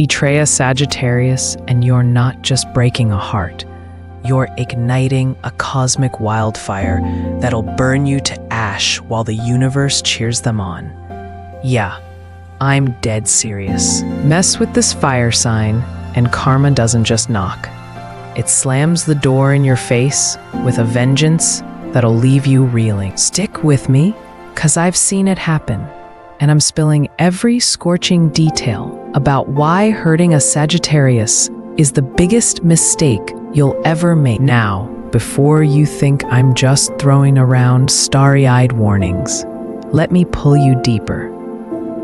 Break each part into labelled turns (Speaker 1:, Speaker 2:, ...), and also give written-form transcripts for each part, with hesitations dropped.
Speaker 1: Betray a Sagittarius, and you're not just breaking a heart. You're igniting a cosmic wildfire that'll burn you to ash while the universe cheers them on. Yeah, I'm dead serious. Mess with this fire sign, and karma doesn't just knock. It slams the door in your face with a vengeance that'll leave you reeling. Stick with me, 'cause I've seen it happen, and I'm spilling every scorching detail about why hurting a Sagittarius is the biggest mistake you'll ever make. Now, before you think I'm just throwing around starry-eyed warnings, let me pull you deeper.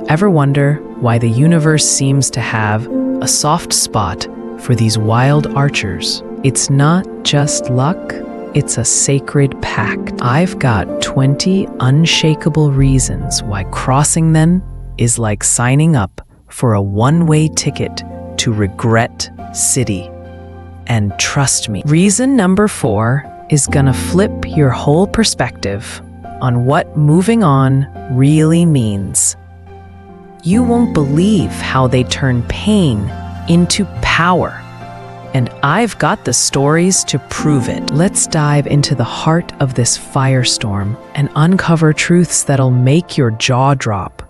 Speaker 1: Ever wonder why the universe seems to have a soft spot for these wild archers? It's not just luck, it's a sacred pact. I've got 20 unshakable reasons why crossing them is like signing up for a one-way ticket to Regret City. And trust me, reason number 4 is gonna flip your whole perspective on what moving on really means. You won't believe how they turn pain into power. And I've got the stories to prove it. Let's dive into the heart of this firestorm and uncover truths that'll make your jaw drop.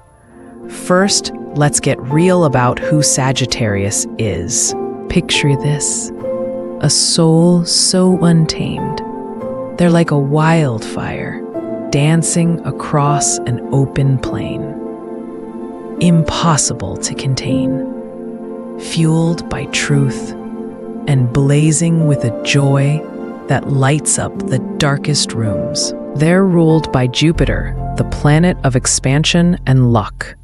Speaker 1: First, let's get real about who Sagittarius is. Picture this. A soul so untamed. They're like a wildfire, dancing across an open plain. Impossible to contain. Fueled by truth and blazing with a joy that lights up the darkest rooms. They're ruled by Jupiter, the planet of expansion and luck,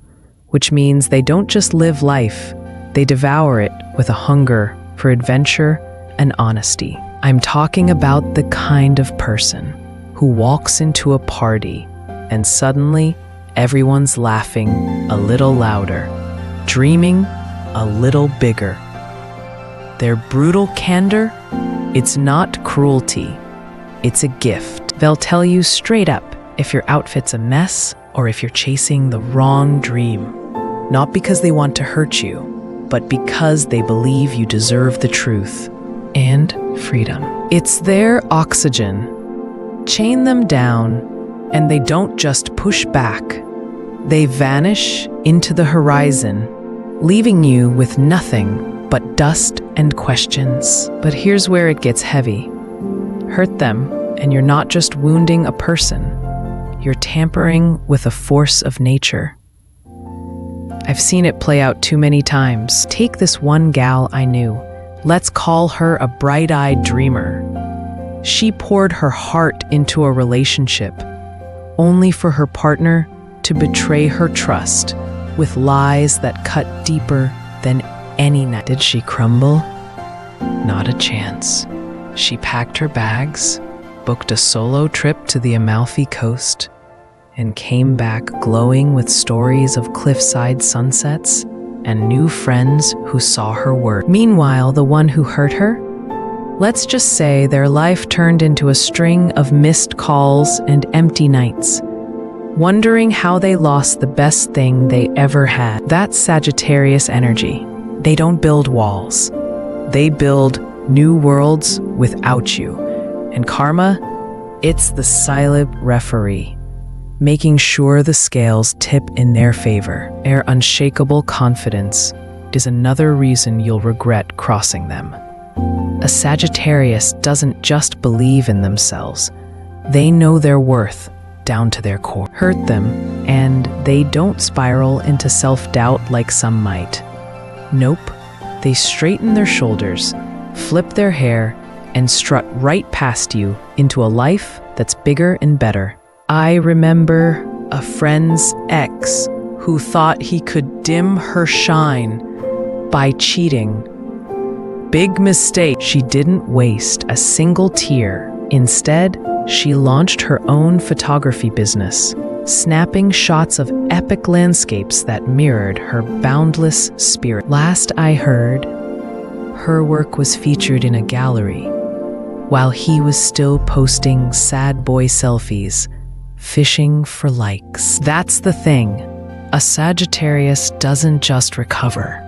Speaker 1: which means they don't just live life, they devour it with a hunger for adventure and honesty. I'm talking about the kind of person who walks into a party and suddenly everyone's laughing a little louder, dreaming a little bigger. Their brutal candor, it's not cruelty, it's a gift. They'll tell you straight up if your outfit's a mess or if you're chasing the wrong dream. Not because they want to hurt you, but because they believe you deserve the truth and freedom. It's their oxygen. Chain them down, and they don't just push back. They vanish into the horizon, leaving you with nothing but dust and questions. But here's where it gets heavy. Hurt them, and you're not just wounding a person. You're tampering with a force of nature. I've seen it play out too many times. Take this one gal I knew. Let's call her a bright-eyed dreamer. She poured her heart into a relationship, only for her partner to betray her trust with lies that cut deeper than any knife. Did she crumble? Not a chance. She packed her bags, booked a solo trip to the Amalfi Coast, and came back glowing with stories of cliffside sunsets and new friends who saw her worth. Meanwhile, the one who hurt her? Let's just say their life turned into a string of missed calls and empty nights, wondering how they lost the best thing they ever had. That's Sagittarius energy. They don't build walls. They build new worlds without you. And karma, it's the silent referee, making sure the scales tip in their favor. Their unshakable confidence is another reason you'll regret crossing them. A Sagittarius doesn't just believe in themselves. They know their worth down to their core. Hurt them, and they don't spiral into self-doubt like some might. Nope, they straighten their shoulders, flip their hair, and strut right past you into a life that's bigger and better. I remember a friend's ex who thought he could dim her shine by cheating. Big mistake. She didn't waste a single tear. Instead, she launched her own photography business, snapping shots of epic landscapes that mirrored her boundless spirit. Last I heard, her work was featured in a gallery, while he was still posting sad boy selfies, fishing for likes. That's the thing. A Sagittarius doesn't just recover.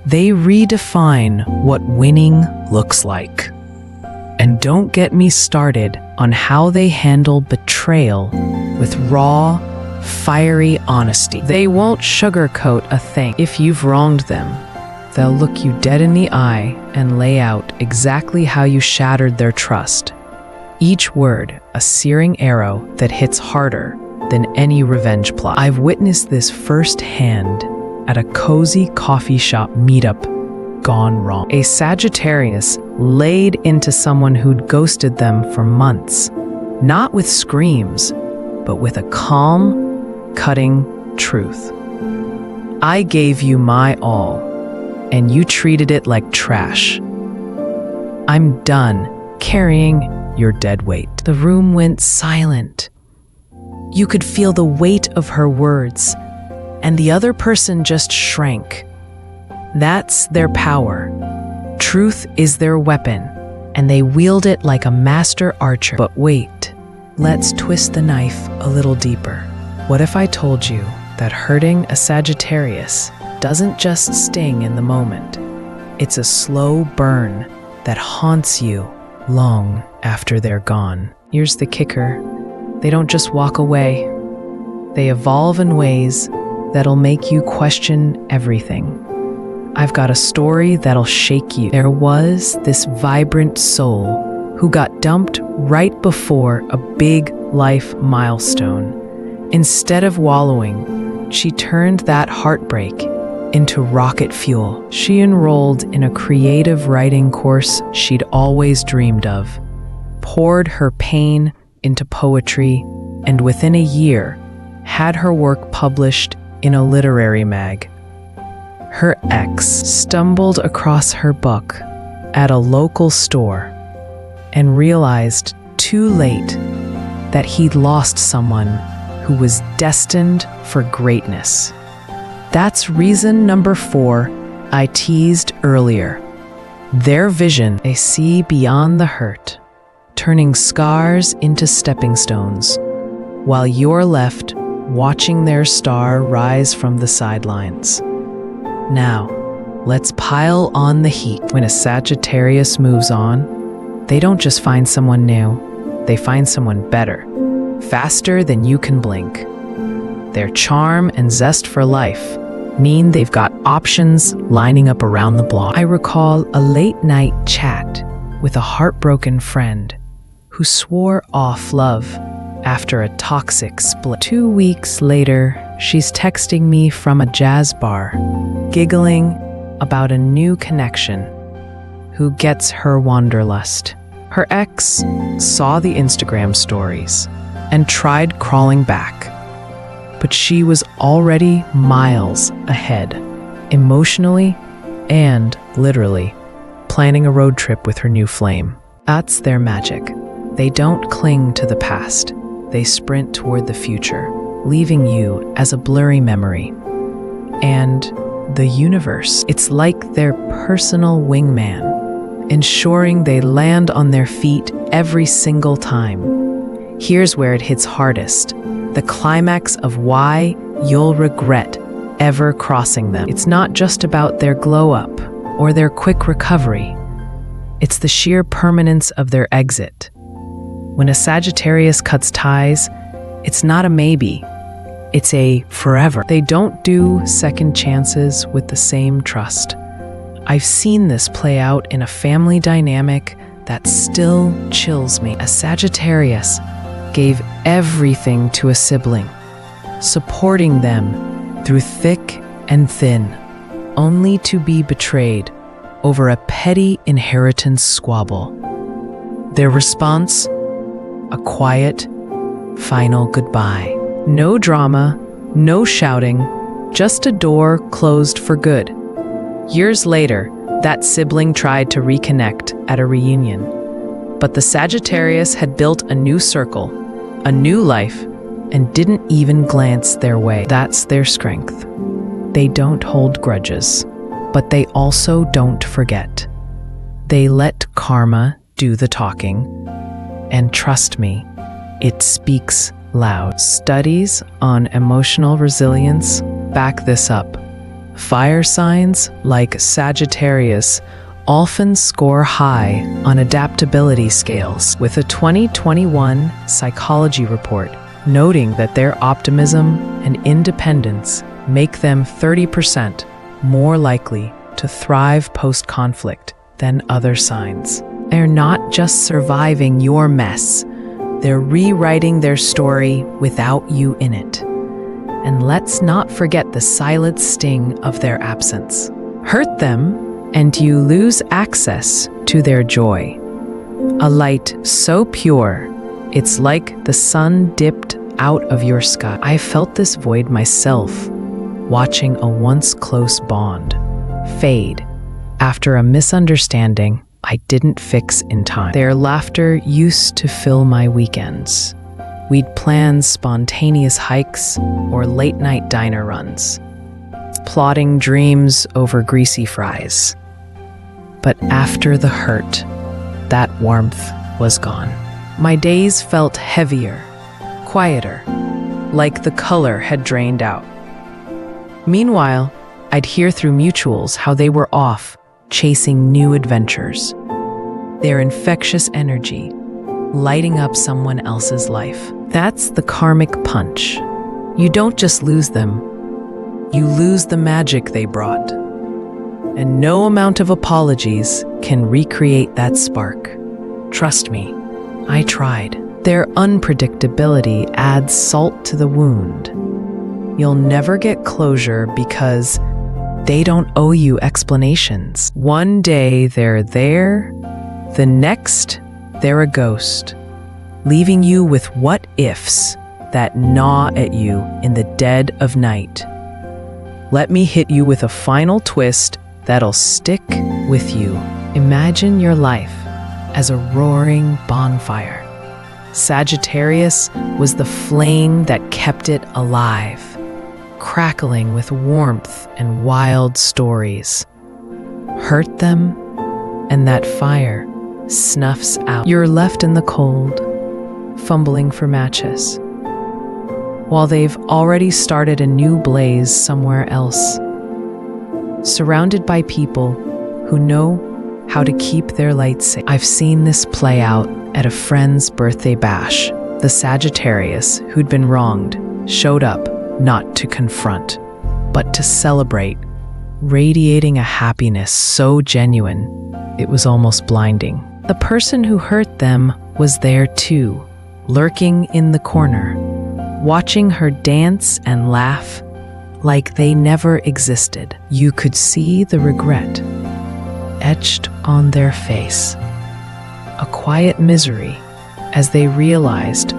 Speaker 1: They redefine what winning looks like. And don't get me started on how they handle betrayal with raw, fiery honesty. They won't sugarcoat a thing. If you've wronged them, they'll look you dead in the eye and lay out exactly how you shattered their trust. Each word a searing arrow that hits harder than any revenge plot. I've witnessed this firsthand at a cozy coffee shop meetup gone wrong. A Sagittarius laid into someone who'd ghosted them for months, not with screams, but with a calm, cutting truth. I gave you my all, and you treated it like trash. I'm done carrying your dead weight. The room went silent. You could feel the weight of her words, and the other person just shrank. That's their power. Truth is their weapon, and they wield it like a master archer. But wait, let's twist the knife a little deeper. What if I told you that hurting a Sagittarius doesn't just sting in the moment? It's a slow burn that haunts you long after they're gone. Here's the kicker. They don't just walk away. They evolve in ways that'll make you question everything. I've got a story that'll shake you. There was this vibrant soul who got dumped right before a big life milestone. Instead of wallowing, she turned that heartbreak into rocket fuel. She enrolled in a creative writing course she'd always dreamed of, poured her pain into poetry, and within a year, had her work published in a literary mag. Her ex stumbled across her book at a local store and realized too late that he'd lost someone who was destined for greatness. That's reason number 4 I teased earlier. Their vision, they see beyond the hurt, turning scars into stepping stones, while you're left watching their star rise from the sidelines. Now, let's pile on the heat. When a Sagittarius moves on, they don't just find someone new, they find someone better, faster than you can blink. Their charm and zest for life mean they've got options lining up around the block. I recall a late-night chat with a heartbroken friend who swore off love after a toxic split. 2 weeks later, she's texting me from a jazz bar, giggling about a new connection who gets her wanderlust. Her ex saw the Instagram stories and tried crawling back, but she was already miles ahead, emotionally and literally, planning a road trip with her new flame. That's their magic. They don't cling to the past. They sprint toward the future, leaving you as a blurry memory. And the universe, it's like their personal wingman, ensuring they land on their feet every single time. Here's where it hits hardest, the climax of why you'll regret ever crossing them. It's not just about their glow up or their quick recovery. It's the sheer permanence of their exit. When a Sagittarius cuts ties, it's not a maybe, it's a forever. They don't do second chances with the same trust. I've seen this play out in a family dynamic that still chills me. A Sagittarius gave everything to a sibling, supporting them through thick and thin, only to be betrayed over a petty inheritance squabble. Their response? A quiet, final goodbye. No drama, no shouting, just a door closed for good. Years later, that sibling tried to reconnect at a reunion, but the Sagittarius had built a new circle, a new life, and didn't even glance their way. That's their strength. They don't hold grudges, but they also don't forget. They let karma do the talking, and trust me, it speaks loud. Studies on emotional resilience back this up. Fire signs, like Sagittarius, often score high on adaptability scales, with a 2021 psychology report noting that their optimism and independence make them 30% more likely to thrive post-conflict than other signs. They're not just surviving your mess, they're rewriting their story without you in it. And let's not forget the silent sting of their absence. Hurt them, and you lose access to their joy. A light so pure, it's like the sun dipped out of your sky. I felt this void myself, watching a once close bond fade after a misunderstanding I didn't fix in time. Their laughter used to fill my weekends. We'd plan spontaneous hikes or late-night diner runs, plotting dreams over greasy fries. But after the hurt, that warmth was gone. My days felt heavier, quieter, like the color had drained out. Meanwhile, I'd hear through mutuals how they were off, chasing new adventures. Their infectious energy, lighting up someone else's life. That's the karmic punch. You don't just lose them, you lose the magic they brought. And no amount of apologies can recreate that spark. Trust me, I tried. Their unpredictability adds salt to the wound. You'll never get closure because they don't owe you explanations. One day they're there, the next they're a ghost, leaving you with what-ifs that gnaw at you in the dead of night. Let me hit you with a final twist that'll stick with you. Imagine your life as a roaring bonfire. Sagittarius was the flame that kept it alive, crackling with warmth and wild stories. Hurt them, and that fire snuffs out. You're left in the cold, fumbling for matches, while they've already started a new blaze somewhere else, surrounded by people who know how to keep their light safe. I've seen this play out at a friend's birthday bash. The Sagittarius who'd been wronged showed up not to confront, but to celebrate, radiating a happiness so genuine it was almost blinding. The person who hurt them was there too, lurking in the corner, watching her dance and laugh like they never existed. You could see the regret etched on their face, a quiet misery as they realized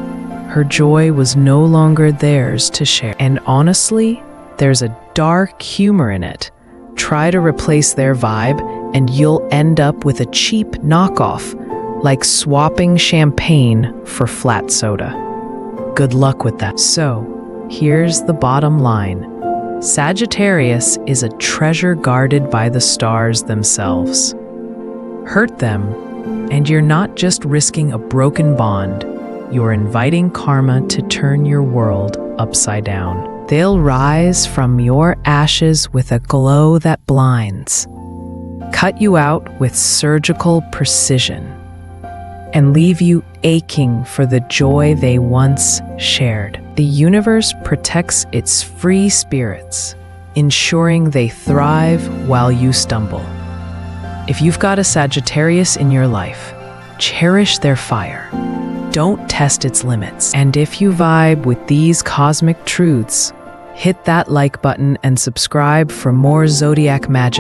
Speaker 1: her joy was no longer theirs to share. And honestly, there's a dark humor in it. Try to replace their vibe and you'll end up with a cheap knockoff, like swapping champagne for flat soda. Good luck with that. So, here's the bottom line. Sagittarius is a treasure guarded by the stars themselves. Hurt them, and you're not just risking a broken bond, you're inviting karma to turn your world upside down. They'll rise from your ashes with a glow that blinds, cut you out with surgical precision, and leave you aching for the joy they once shared. The universe protects its free spirits, ensuring they thrive while you stumble. If you've got a Sagittarius in your life, cherish their fire. Don't test its limits. And if you vibe with these cosmic truths, hit that like button and subscribe for more zodiac magic.